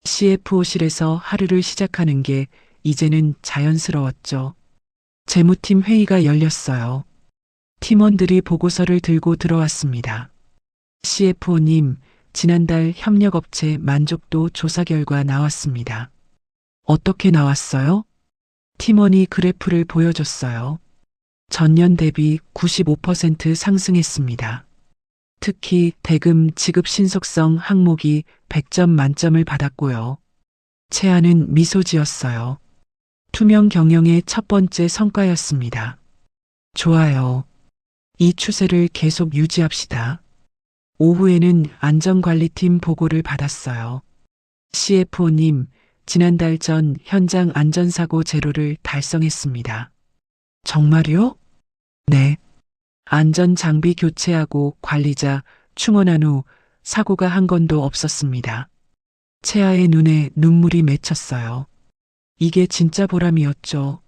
CFO실에서 하루를 시작하는 게 이제는 자연스러웠죠. 재무팀 회의가 열렸어요. 팀원들이 보고서를 들고 들어왔습니다. CFO님, 지난달 협력업체 만족도 조사 결과 나왔습니다. 어떻게 나왔어요? 팀원이 그래프를 보여줬어요. 전년 대비 95% 상승했습니다. 특히 대금 지급 신속성 항목이 100점 만점을 받았고요. 채아는 미소 지었어요. 투명 경영의 첫 번째 성과였습니다. 좋아요. 이 추세를 계속 유지합시다. 오후에는 안전관리팀 보고를 받았어요. CFO님, 지난달 전 현장 안전사고 제로를 달성했습니다. 정말요? 네. 안전장비 교체하고 관리자 충원한 후 사고가 한 건도 없었습니다. 채아의 눈에 눈물이 맺혔어요. 이게 진짜 보람이었죠.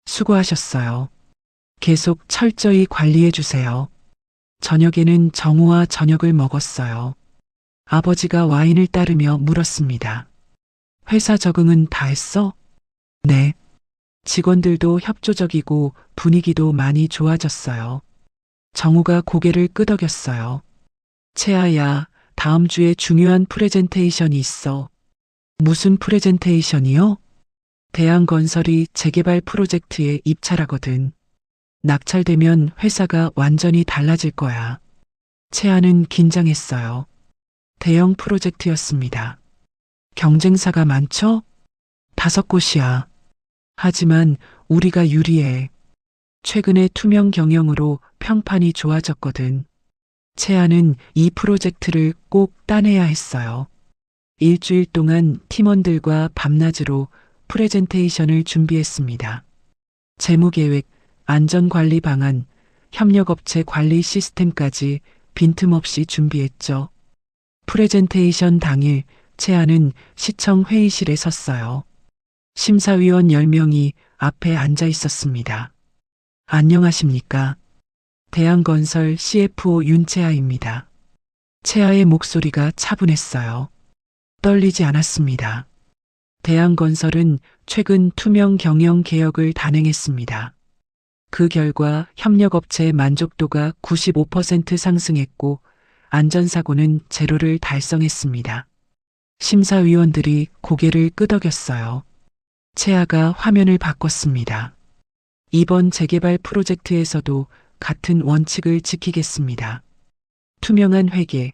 수고하셨어요. 계속 철저히 관리해 주세요. 저녁에는 정우와 저녁을 먹었어요. 아버지가 와인을 따르며 물었습니다. 회사 적응은 다 했어? 네. 직원들도 협조적이고 분위기도 많이 좋아졌어요. 정우가 고개를 끄덕였어요. 채아야, 다음 주에 중요한 프레젠테이션이 있어. 무슨 프레젠테이션이요? 대한건설이 재개발 프로젝트에 입찰하거든. 낙찰되면 회사가 완전히 달라질 거야. 채아는 긴장했어요. 대형 프로젝트였습니다. 경쟁사가 많죠? 5곳이야. 하지만 우리가 유리해. 최근에 투명 경영으로 평판이 좋아졌거든. 채아는 이 프로젝트를 꼭 따내야 했어요. 일주일 동안 팀원들과 밤낮으로 프레젠테이션을 준비했습니다. 재무계획, 안전관리 방안, 협력업체 관리 시스템까지 빈틈없이 준비했죠. 프레젠테이션 당일 채아는 시청 회의실에 섰어요. 심사위원 10명이 앞에 앉아 있었습니다. 안녕하십니까? 대한건설 CFO 윤채아입니다. 채아의 목소리가 차분했어요. 떨리지 않았습니다. 대한건설은 최근 투명 경영 개혁을 단행했습니다. 그 결과 협력업체 만족도가 95% 상승했고 안전사고는 제로를 달성했습니다. 심사위원들이 고개를 끄덕였어요. 채아가 화면을 바꿨습니다. 이번 재개발 프로젝트에서도 같은 원칙을 지키겠습니다. 투명한 회계,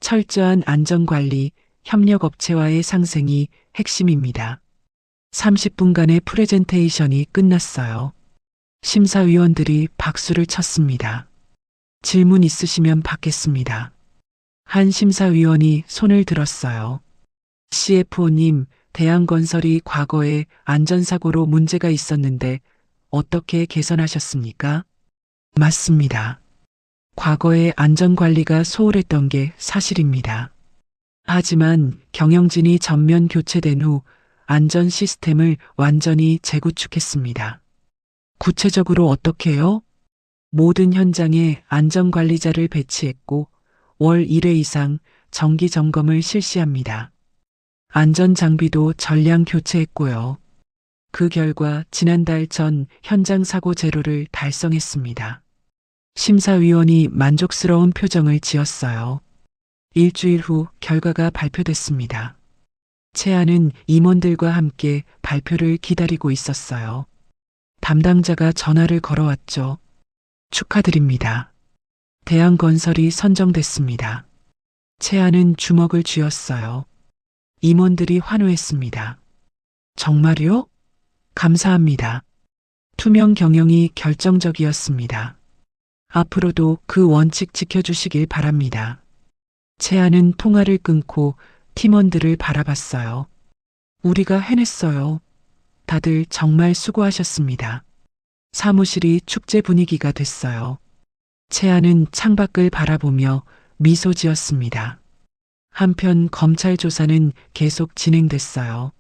철저한 안전관리, 협력업체와의 상생이 핵심입니다. 30분간의 프레젠테이션이 끝났어요. 심사위원들이 박수를 쳤습니다. 질문 있으시면 받겠습니다. 한 심사위원이 손을 들었어요. CFO님, 대한건설이 과거에 안전사고로 문제가 있었는데 어떻게 개선하셨습니까? 맞습니다. 과거에 안전관리가 소홀했던 게 사실입니다. 하지만 경영진이 전면 교체된 후 안전 시스템을 완전히 재구축했습니다. 구체적으로 어떻게요? 모든 현장에 안전관리자를 배치했고 월 1회 이상 정기 점검을 실시합니다. 안전장비도 전량 교체했고요. 그 결과 지난달 전 현장 사고 제로를 달성했습니다. 심사위원이 만족스러운 표정을 지었어요. 일주일 후 결과가 발표됐습니다. 채아는 임원들과 함께 발표를 기다리고 있었어요. 담당자가 전화를 걸어왔죠. 축하드립니다. 대한건설이 선정됐습니다. 채아는 주먹을 쥐었어요. 임원들이 환호했습니다. 정말요? 감사합니다. 투명 경영이 결정적이었습니다. 앞으로도 그 원칙 지켜주시길 바랍니다. 채아는 통화를 끊고 팀원들을 바라봤어요. 우리가 해냈어요. 다들 정말 수고하셨습니다. 사무실이 축제 분위기가 됐어요. 채아는 창밖을 바라보며 미소 지었습니다. 한편 검찰 조사는 계속 진행됐어요.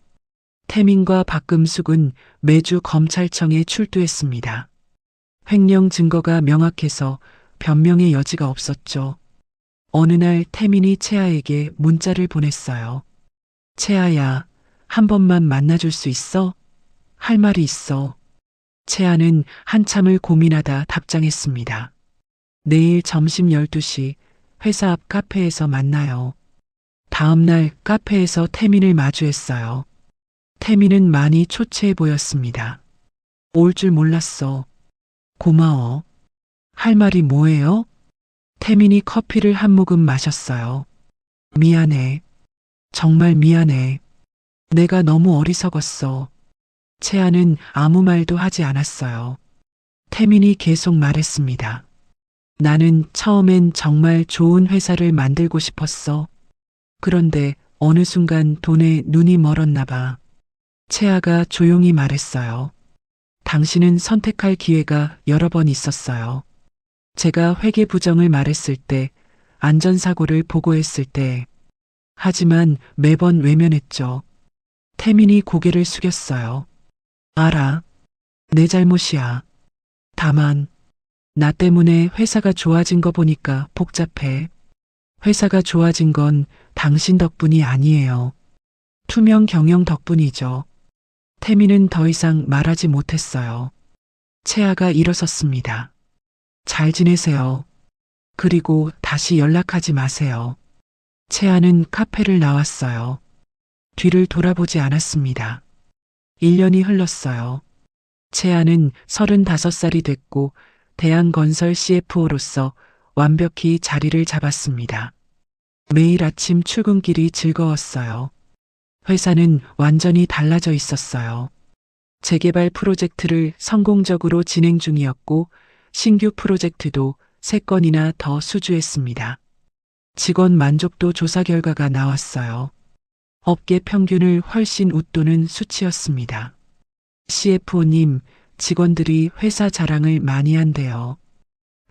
태민과 박금숙은 매주 검찰청에 출두했습니다. 횡령 증거가 명확해서 변명의 여지가 없었죠. 어느 날 태민이 채아에게 문자를 보냈어요. 채아야, 한 번만 만나줄 수 있어? 할 말이 있어. 채아는 한참을 고민하다 답장했습니다. 내일 점심 12시 회사 앞 카페에서 만나요. 다음 날 카페에서 태민을 마주했어요. 태민은 많이 초췌해 보였습니다. 올 줄 몰랐어. 고마워. 할 말이 뭐예요? 태민이 커피를 한 모금 마셨어요. 미안해. 정말 미안해. 내가 너무 어리석었어. 채아는 아무 말도 하지 않았어요. 태민이 계속 말했습니다. 나는 처음엔 정말 좋은 회사를 만들고 싶었어. 그런데 어느 순간 돈에 눈이 멀었나 봐. 채아가 조용히 말했어요. 당신은 선택할 기회가 여러 번 있었어요. 제가 회계 부정을 말했을 때, 안전사고를 보고했을 때. 하지만 매번 외면했죠. 태민이 고개를 숙였어요. 알아. 내 잘못이야. 다만, 나 때문에 회사가 좋아진 거 보니까 복잡해. 회사가 좋아진 건 당신 덕분이 아니에요. 투명 경영 덕분이죠. 태민은 더 이상 말하지 못했어요. 채아가 일어섰습니다. 잘 지내세요. 그리고 다시 연락하지 마세요. 채아는 카페를 나왔어요. 뒤를 돌아보지 않았습니다. 1년이 흘렀어요. 채아는 35살이 됐고 대한건설 CFO로서 완벽히 자리를 잡았습니다. 매일 아침 출근길이 즐거웠어요. 회사는 완전히 달라져 있었어요. 재개발 프로젝트를 성공적으로 진행 중이었고 신규 프로젝트도 3건이나 더 수주했습니다. 직원 만족도 조사 결과가 나왔어요. 업계 평균을 훨씬 웃도는 수치였습니다. CFO님, 직원들이 회사 자랑을 많이 한대요.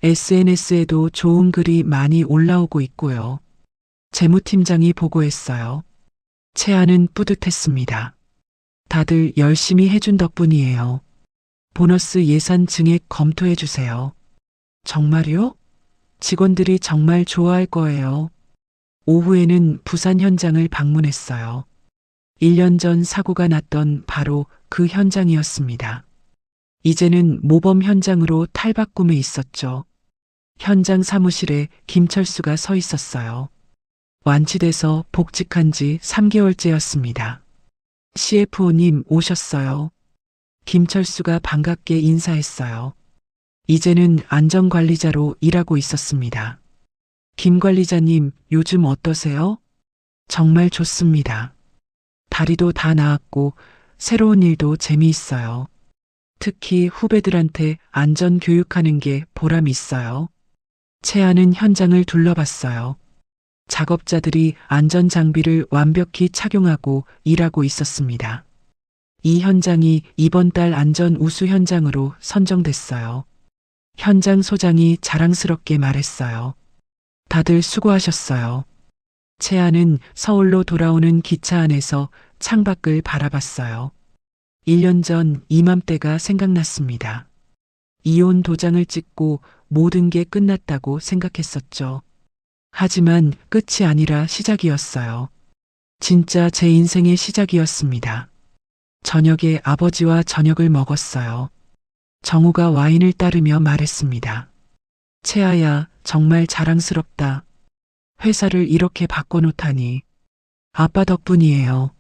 SNS에도 좋은 글이 많이 올라오고 있고요. 재무팀장이 보고했어요. 채아는 뿌듯했습니다. 다들 열심히 해준 덕분이에요. 보너스 예산 증액 검토해 주세요. 정말요? 직원들이 정말 좋아할 거예요. 오후에는 부산 현장을 방문했어요. 1년 전 사고가 났던 바로 그 현장이었습니다. 이제는 모범 현장으로 탈바꿈해 있었죠. 현장 사무실에 김철수가 서 있었어요. 완치돼서 복직한 지 3개월째였습니다. CFO님 오셨어요. 김철수가 반갑게 인사했어요. 이제는 안전관리자로 일하고 있었습니다. 김 관리자님, 요즘 어떠세요? 정말 좋습니다. 다리도 다 나았고 새로운 일도 재미있어요. 특히 후배들한테 안전 교육하는 게 보람 있어요. 채아는 현장을 둘러봤어요. 작업자들이 안전장비를 완벽히 착용하고 일하고 있었습니다. 이 현장이 이번 달 안전 우수 현장으로 선정됐어요. 현장 소장이 자랑스럽게 말했어요. 다들 수고하셨어요. 채아는 서울로 돌아오는 기차 안에서 창밖을 바라봤어요. 1년 전 이맘때가 생각났습니다. 이혼 도장을 찍고 모든 게 끝났다고 생각했었죠. 하지만 끝이 아니라 시작이었어요. 진짜 제 인생의 시작이었습니다. 저녁에 아버지와 저녁을 먹었어요. 정우가 와인을 따르며 말했습니다. 채아야, 정말 자랑스럽다. 회사를 이렇게 바꿔놓다니. 아빠 덕분이에요.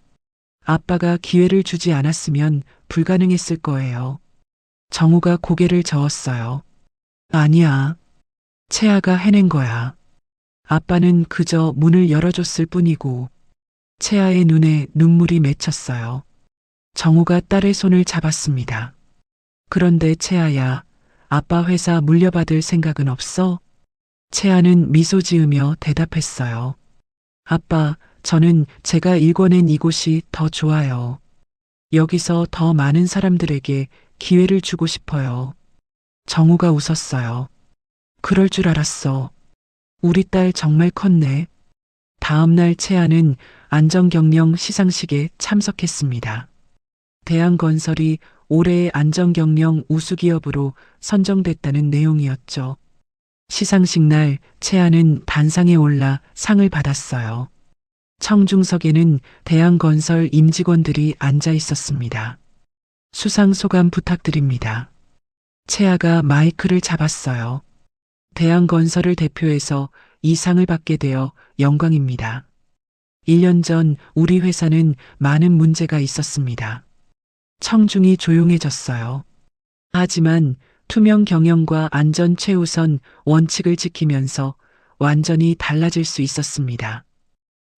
아빠가 기회를 주지 않았으면 불가능했을 거예요. 정우가 고개를 저었어요. 아니야. 채아가 해낸 거야. 아빠는 그저 문을 열어줬을 뿐이고. 채아의 눈에 눈물이 맺혔어요. 정우가 딸의 손을 잡았습니다. 그런데 채아야, 아빠 회사 물려받을 생각은 없어? 채아는 미소 지으며 대답했어요. 아빠, 저는 제가 일궈낸 이곳이 더 좋아요. 여기서 더 많은 사람들에게 기회를 주고 싶어요. 정우가 웃었어요. 그럴 줄 알았어. 우리 딸 정말 컸네. 다음 날 채아는 안전경영 시상식에 참석했습니다. 대한건설이 올해의 안전경영 우수기업으로 선정됐다는 내용이었죠. 시상식 날 채아는 단상에 올라 상을 받았어요. 청중석에는 대한건설 임직원들이 앉아 있었습니다. 수상 소감 부탁드립니다. 채아가 마이크를 잡았어요. 대한건설을 대표해서 이 상을 받게 되어 영광입니다. 1년 전 우리 회사는 많은 문제가 있었습니다. 청중이 조용해졌어요. 하지만 투명 경영과 안전 최우선 원칙을 지키면서 완전히 달라질 수 있었습니다.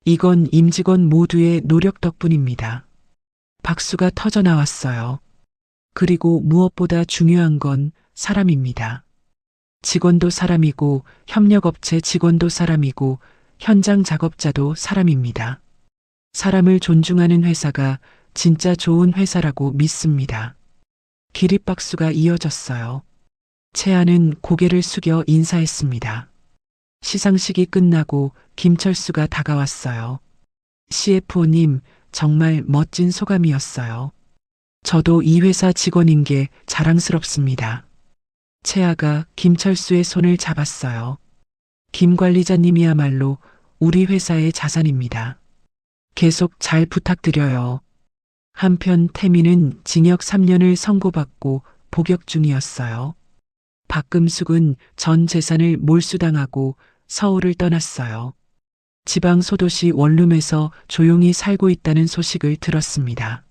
이건 임직원 모두의 노력 덕분입니다. 박수가 터져 나왔어요. 그리고 무엇보다 중요한 건 사람입니다. 직원도 사람이고 협력업체 직원도 사람이고 현장 작업자도 사람입니다. 사람을 존중하는 회사가 진짜 좋은 회사라고 믿습니다. 기립박수가 이어졌어요. 채아는 고개를 숙여 인사했습니다. 시상식이 끝나고 김철수가 다가왔어요. CFO님, 정말 멋진 소감이었어요. 저도 이 회사 직원인 게 자랑스럽습니다. 채아가 김철수의 손을 잡았어요. 김 관리자님이야말로 우리 회사의 자산입니다. 계속 잘 부탁드려요. 한편 태민은 징역 3년을 선고받고 복역 중이었어요. 박금숙은 전 재산을 몰수당하고 서울을 떠났어요. 지방 소도시 원룸에서 조용히 살고 있다는 소식을 들었습니다.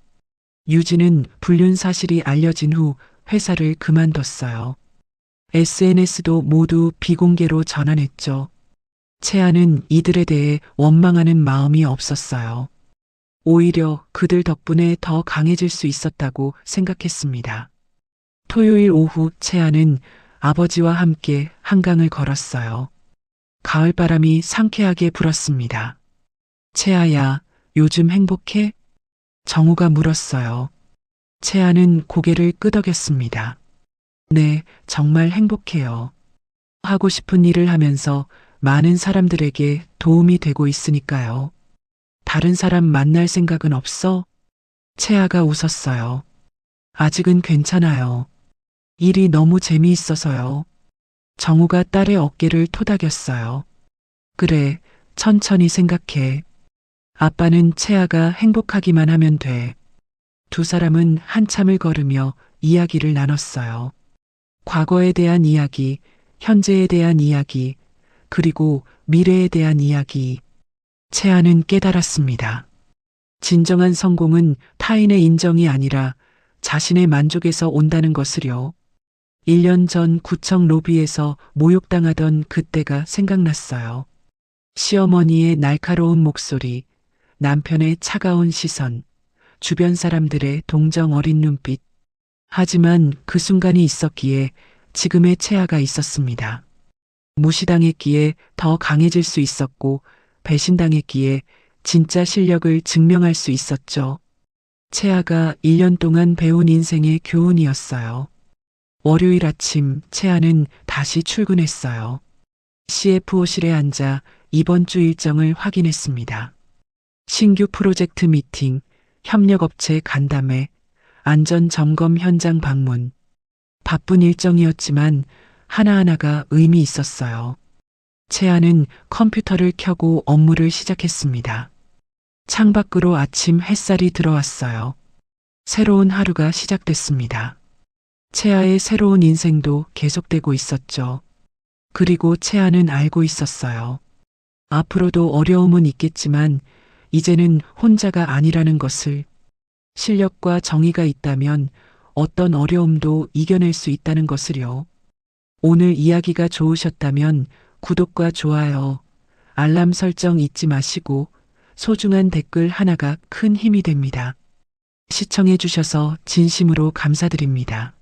유진은 불륜 사실이 알려진 후 회사를 그만뒀어요. SNS도 모두 비공개로 전환했죠. 채아는 이들에 대해 원망하는 마음이 없었어요. 오히려 그들 덕분에 더 강해질 수 있었다고 생각했습니다. 토요일 오후 채아는 아버지와 함께 한강을 걸었어요. 가을바람이 상쾌하게 불었습니다. 채아야, 요즘 행복해? 정우가 물었어요. 채아는 고개를 끄덕였습니다. 네, 정말 행복해요. 하고 싶은 일을 하면서 많은 사람들에게 도움이 되고 있으니까요. 다른 사람 만날 생각은 없어? 채아가 웃었어요. 아직은 괜찮아요. 일이 너무 재미있어서요. 정우가 딸의 어깨를 토닥였어요. 그래, 천천히 생각해. 아빠는 채아가 행복하기만 하면 돼. 두 사람은 한참을 걸으며 이야기를 나눴어요. 과거에 대한 이야기, 현재에 대한 이야기, 그리고 미래에 대한 이야기. 채아는 깨달았습니다. 진정한 성공은 타인의 인정이 아니라 자신의 만족에서 온다는 것을요. 1년 전 구청 로비에서 모욕당하던 그때가 생각났어요. 시어머니의 날카로운 목소리, 남편의 차가운 시선, 주변 사람들의 동정 어린 눈빛. 하지만 그 순간이 있었기에 지금의 채아가 있었습니다. 무시당했기에 더 강해질 수 있었고 배신당했기에 진짜 실력을 증명할 수 있었죠. 채아가 1년 동안 배운 인생의 교훈이었어요. 월요일 아침 채아는 다시 출근했어요. CFO실에 앉아 이번 주 일정을 확인했습니다. 신규 프로젝트 미팅, 협력업체 간담회, 안전점검 현장 방문. 바쁜 일정이었지만 하나하나가 의미 있었어요. 채아는 컴퓨터를 켜고 업무를 시작했습니다. 창밖으로 아침 햇살이 들어왔어요. 새로운 하루가 시작됐습니다. 채아의 새로운 인생도 계속되고 있었죠. 그리고 채아는 알고 있었어요. 앞으로도 어려움은 있겠지만 이제는 혼자가 아니라는 것을, 실력과 정의가 있다면 어떤 어려움도 이겨낼 수 있다는 것을요. 오늘 이야기가 좋으셨다면 구독과 좋아요, 알람 설정 잊지 마시고 소중한 댓글 하나가 큰 힘이 됩니다. 시청해 주셔서 진심으로 감사드립니다.